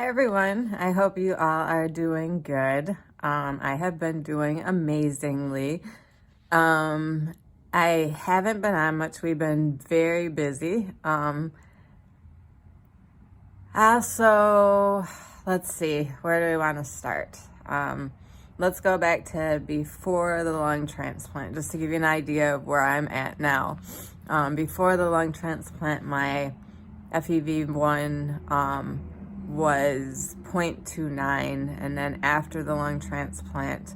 everyone. I hope you all are doing good. I have been doing amazingly. I haven't been on much. We've been very busy. Also, let's see, where do we want to start? Let's go back to before the lung transplant, just to give you an idea of where I'm at now. Before the lung transplant, my FEV1 was 0.29, and then after the lung transplant,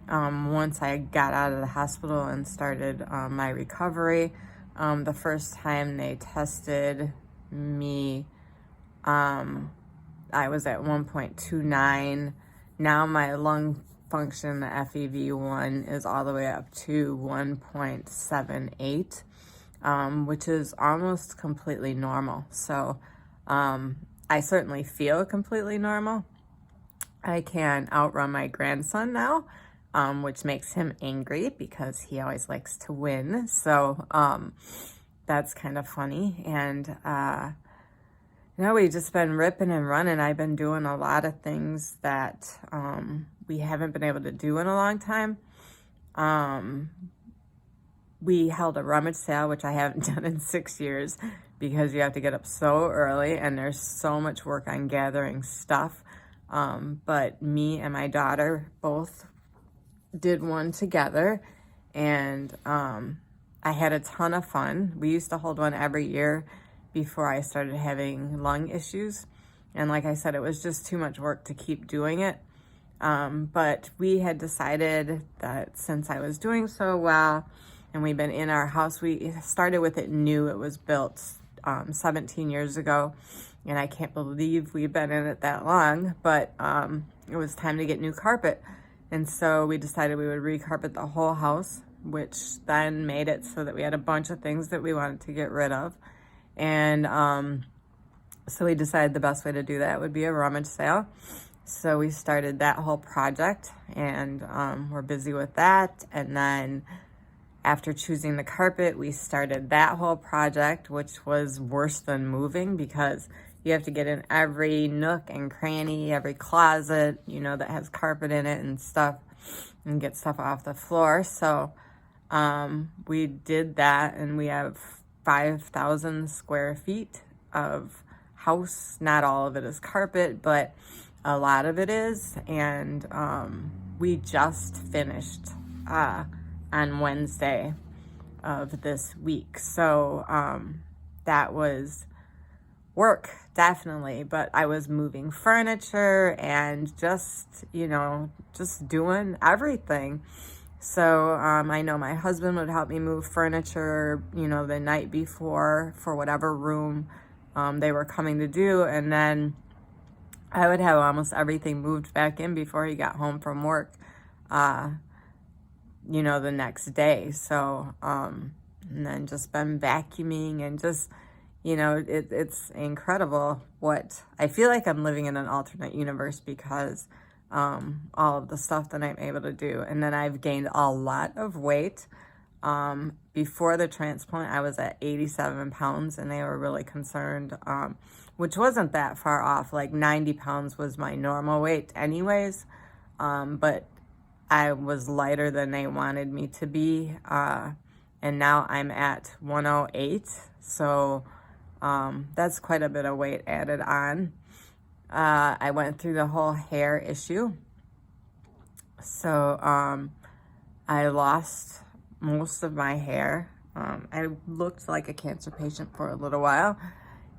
once I got out of the hospital and started my recovery, the first time they tested me, I was at 1.29. Now my lung function, the FEV1, is all the way up to 1.78, which is almost completely normal. So I certainly feel completely normal. I can outrun my grandson now, which makes him angry because he always likes to win. So that's kind of funny. And we've just been ripping and running. I've been doing a lot of things that we haven't been able to do in a long time. We held a rummage sale, which I haven't done in 6 years because you have to get up so early and there's so much work on gathering stuff. But me and my daughter both did one together, and I had a ton of fun. We used to hold one every year before I started having lung issues. And like I said, it was just too much work to keep doing it. But we had decided that since I was doing so well and we've been in our house, we started with it new. It was built 17 years ago, and I can't believe we've been in it that long, but it was time to get new carpet. And so we decided we would recarpet the whole house, which then made it so that we had a bunch of things that we wanted to get rid of. And so we decided the best way to do that would be a rummage sale. So we started that whole project, and we're busy with that. And then after choosing the carpet, we started that whole project, which was worse than moving because you have to get in every nook and cranny, every closet, that has carpet in it and stuff, and get stuff off the floor. So we did that, and we have 5,000 square feet of house. Not all of it is carpet, but a lot of it is. And we just finished on Wednesday of this week. So that was work, definitely. But I was moving furniture and just doing everything. So I know my husband would help me move furniture, the night before for whatever room they were coming to do. And then I would have almost everything moved back in before he got home from work, the next day. So, and then just been vacuuming and just, it's incredible what I feel like I'm living in an alternate universe because all of the stuff that I'm able to do. And then I've gained a lot of weight. Before the transplant, I was at 87 pounds, and they were really concerned, which wasn't that far off. Like 90 pounds was my normal weight anyways. But I was lighter than they wanted me to be. And now I'm at 108. So that's quite a bit of weight added on. I went through the whole hair issue. So I lost most of my hair. I looked like a cancer patient for a little while,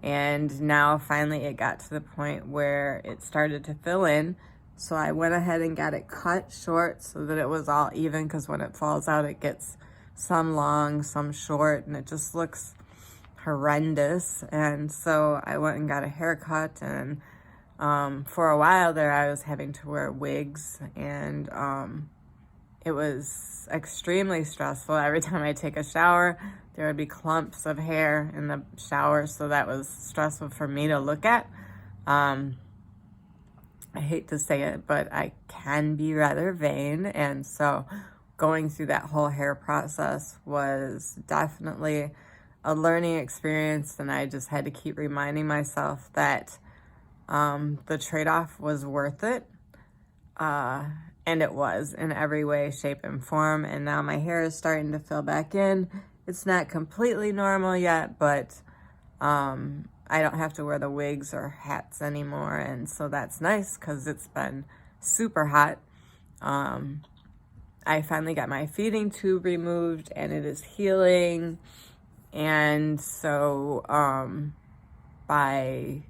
and now finally it got to the point where it started to fill in. So I went ahead and got it cut short so that it was all even, because when it falls out it gets some long, some short, and it just looks horrendous. And so I went and got a haircut, and for a while there I was having to wear wigs, and it was extremely stressful. Every time I take a shower, there would be clumps of hair in the shower, so that was stressful for me to look at. I hate to say it, but I can be rather vain, and so going through that whole hair process was definitely a learning experience, and I just had to keep reminding myself that The trade-off was worth it. And it was in every way, shape, and form. And now my hair is starting to fill back in. It's not completely normal yet, but I don't have to wear the wigs or hats anymore. And so that's nice because it's been super hot. I finally got my feeding tube removed and it is healing. And so by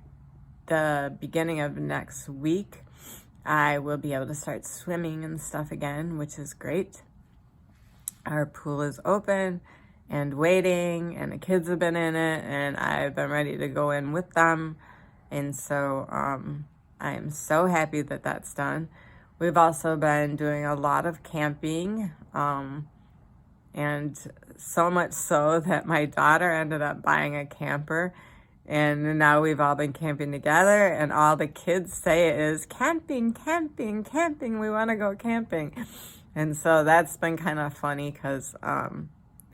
the beginning of next week, I will be able to start swimming and stuff again, which is great. Our pool is open and waiting, and the kids have been in it, and I've been ready to go in with them. And so I am so happy that that's done. We've also been doing a lot of camping, and so much so that my daughter ended up buying a camper. And now we've all been camping together, and all the kids say is camping, camping, camping. We want to go camping. And so that's been kind of funny because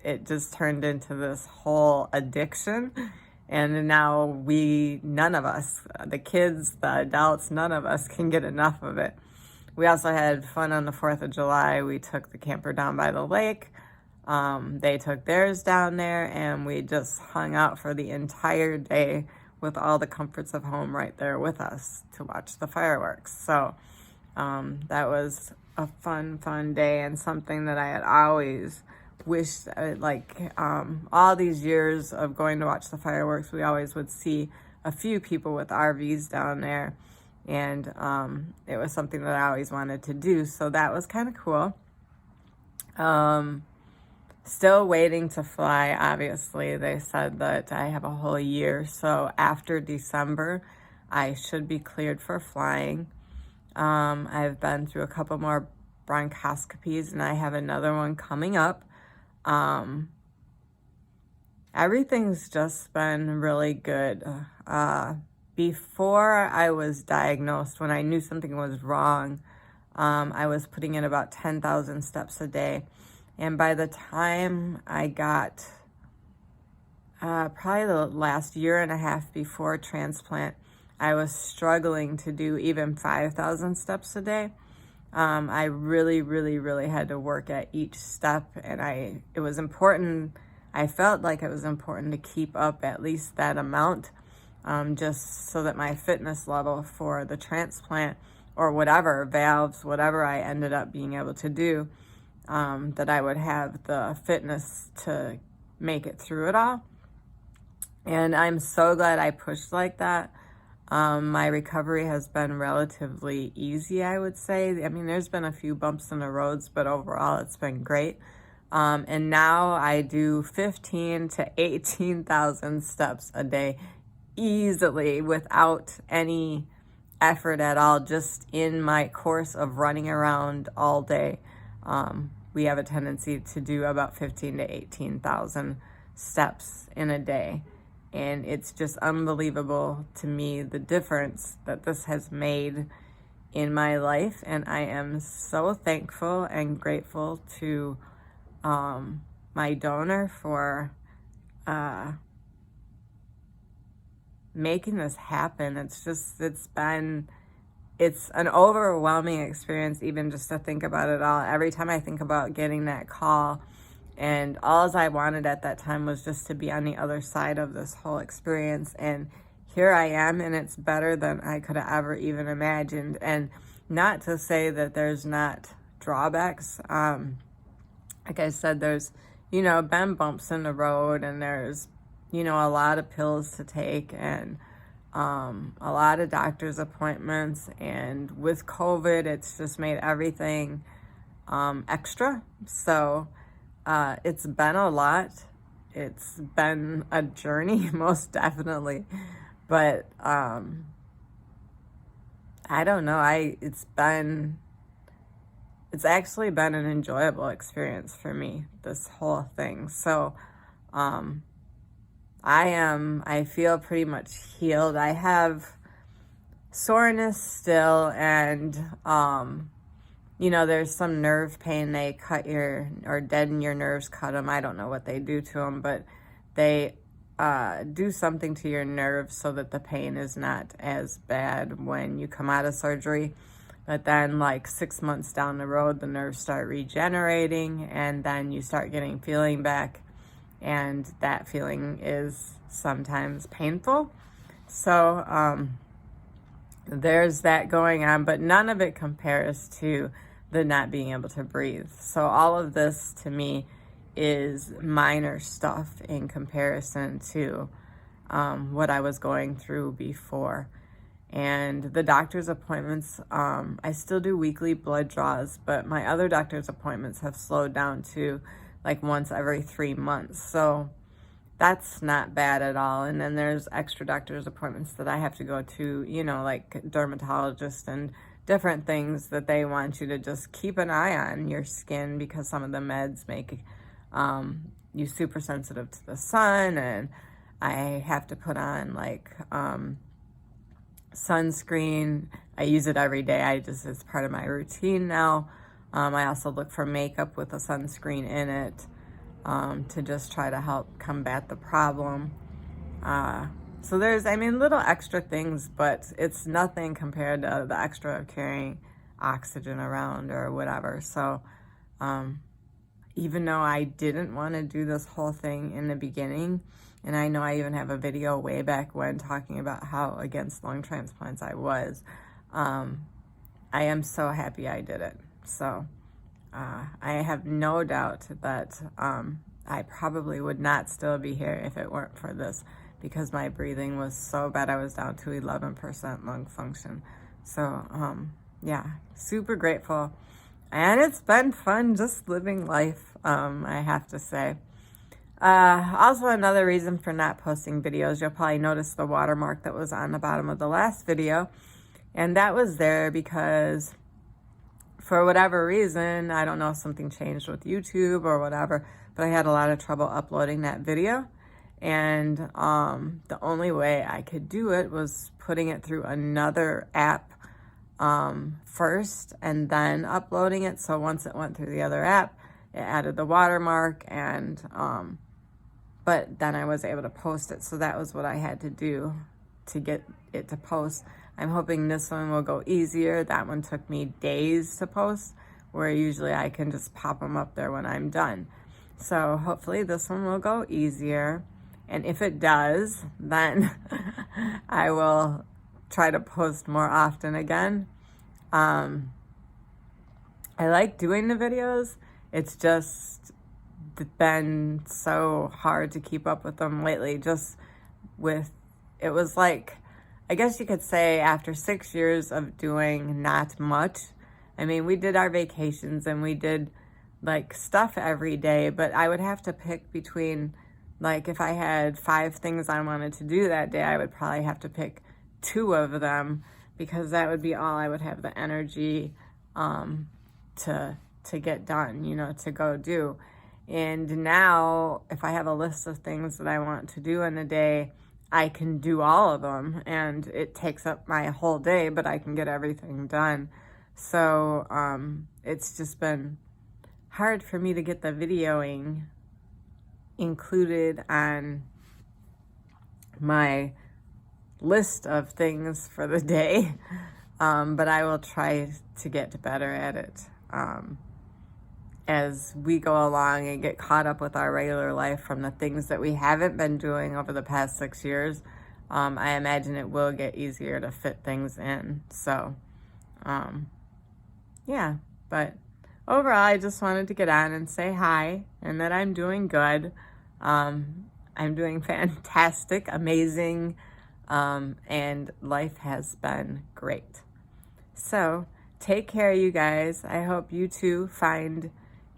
it just turned into this whole addiction. And now none of us, the kids, the adults, none of us can get enough of it. We also had fun on the 4th of July. We took the camper down by the lake. They took theirs down there, and we just hung out for the entire day with all the comforts of home right there with us to watch the fireworks. So that was a fun day, and something that I had always wished, all these years of going to watch the fireworks, we always would see a few people with RVs down there, and it was something that I always wanted to do. So that was kind of cool. Still waiting to fly, obviously. They said that I have a whole year, so after December, I should be cleared for flying. I've been through a couple more bronchoscopies, and I have another one coming up. Everything's just been really good. Before I was diagnosed, when I knew something was wrong, I was putting in about 10,000 steps a day. And by the time I got probably the last year and a half before transplant, I was struggling to do even 5,000 steps a day. I really had to work at each step, and it was important. I felt like it was important to keep up at least that amount, just so that my fitness level for the transplant or whatever, valves, whatever I ended up being able to do, that I would have the fitness to make it through it all. And I'm so glad I pushed like that. My recovery has been relatively easy, I would say. I mean, there's been a few bumps in the roads, but overall it's been great. And now I do 15 to 18,000 steps a day easily without any effort at all, just in my course of running around all day. We have a tendency to do about 15 to 18,000 steps in a day. And it's just unbelievable to me the difference that this has made in my life. And I am so thankful and grateful to my donor for making this happen. It's an overwhelming experience, even just to think about it all. Every time I think about getting that call, and all I wanted at that time was just to be on the other side of this whole experience. And here I am, and it's better than I could have ever even imagined. And not to say that there's not drawbacks. Like I said, there's, been bumps in the road, and there's, a lot of pills to take, and a lot of doctor's appointments. And with COVID, it's just made everything extra. So it's been a lot. It's been a journey, most definitely. But I don't know. It's actually been an enjoyable experience for me, this whole thing. So I feel pretty much healed. I have soreness still, and there's some nerve pain. They deaden your nerves, cut them. I don't know what they do to them, but they do something to your nerves so that the pain is not as bad when you come out of surgery. But then like 6 months down the road, the nerves start regenerating, and then you start getting feeling back, and that feeling is sometimes painful. So there's that going on, but none of it compares to the not being able to breathe. So all of this to me is minor stuff in comparison to what I was going through before. And the doctor's appointments, I still do weekly blood draws, but my other doctor's appointments have slowed down to like once every 3 months. So that's not bad at all. And then there's extra doctor's appointments that I have to go to, you know, like dermatologists and different things that they want you to just keep an eye on your skin, because some of the meds make you super sensitive to the sun. And I have to put on like sunscreen. I use it every day. It's part of my routine now. I also look for makeup with a sunscreen in it to just try to help combat the problem. So there's, little extra things, but it's nothing compared to the extra of carrying oxygen around or whatever. So even though I didn't want to do this whole thing in the beginning, and I know I even have a video way back when talking about how against lung transplants I was, I am so happy I did it. So I have no doubt that I probably would not still be here if it weren't for this, because my breathing was so bad. I was down to 11% lung function. So yeah, super grateful. And it's been fun just living life, I have to say. Also, another reason for not posting videos, you'll probably notice the watermark that was on the bottom of the last video. And that was there because for whatever reason, I don't know if something changed with YouTube or whatever, but I had a lot of trouble uploading that video. And the only way I could do it was putting it through another app first and then uploading it. So once it went through the other app, it added the watermark, and but then I was able to post it. So that was what I had to do to get it to post. I'm hoping this one will go easier. That one took me days to post, where usually I can just pop them up there when I'm done. So hopefully this one will go easier. And if it does, then I will try to post more often again. I like doing the videos. It's just been so hard to keep up with them lately. It was like, I guess you could say after 6 years of doing not much. We did our vacations and we did like stuff every day, but I would have to pick between, like, if I had 5 things I wanted to do that day, I would probably have to pick 2 of them, because that would be all I would have the energy to get done, to go do. And now if I have a list of things that I want to do in a day, I can do all of them, and it takes up my whole day, but I can get everything done. So it's just been hard for me to get the videoing included on my list of things for the day, but I will try to get better at it as we go along and get caught up with our regular life from the things that we haven't been doing over the past 6 years. I imagine it will get easier to fit things in. So yeah, but overall, I just wanted to get on and say hi and that I'm doing good. I'm doing fantastic, amazing, and life has been great. So take care, you guys. I hope you too find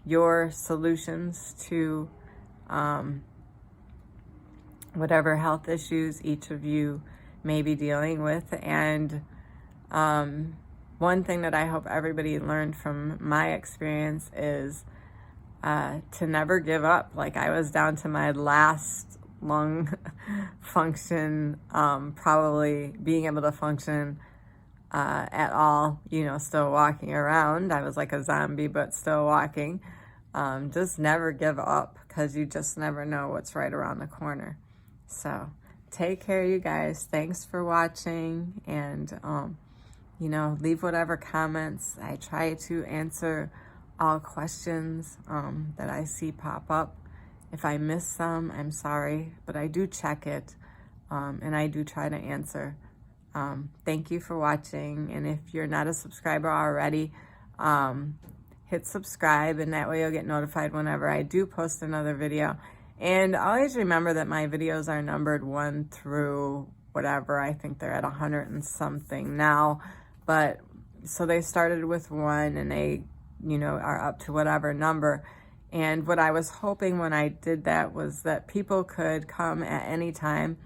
your solutions to whatever health issues each of you may be dealing with. And one thing that I hope everybody learned from my experience is to never give up. Like, I was down to my last lung function, probably being able to function at all, still walking around. I was like a zombie, but still walking. Just never give up, because you just never know what's right around the corner. So take care, you guys. Thanks for watching, and you know, leave whatever comments. I try to answer all questions that I see pop up. If I miss some, I'm sorry, but I do check it, and I do try to answer. Thank you for watching, and if you're not a subscriber already, hit subscribe, and that way you'll get notified whenever I do post another video. And always remember that my videos are numbered 1 through whatever. I think they're at 100 and something now, but so they started with 1 and they, you know, are up to whatever number. And what I was hoping when I did that was that people could come at any time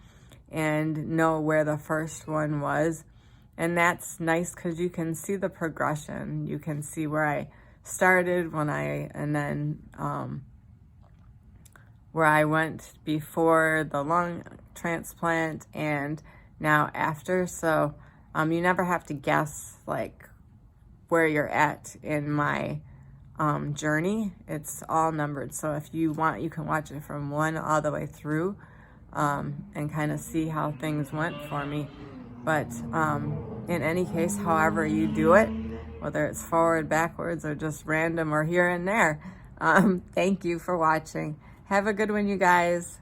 and know where the first one was. And that's nice because you can see the progression. You can see where I started and then where I went before the lung transplant and now after. So you never have to guess like where you're at in my journey. It's all numbered. So if you want, you can watch it from 1 all the way through and kind of see how things went for me. But in any case, however you do it, whether it's forward, backwards, or just random or here and there, thank you for watching. Have a good one, you guys.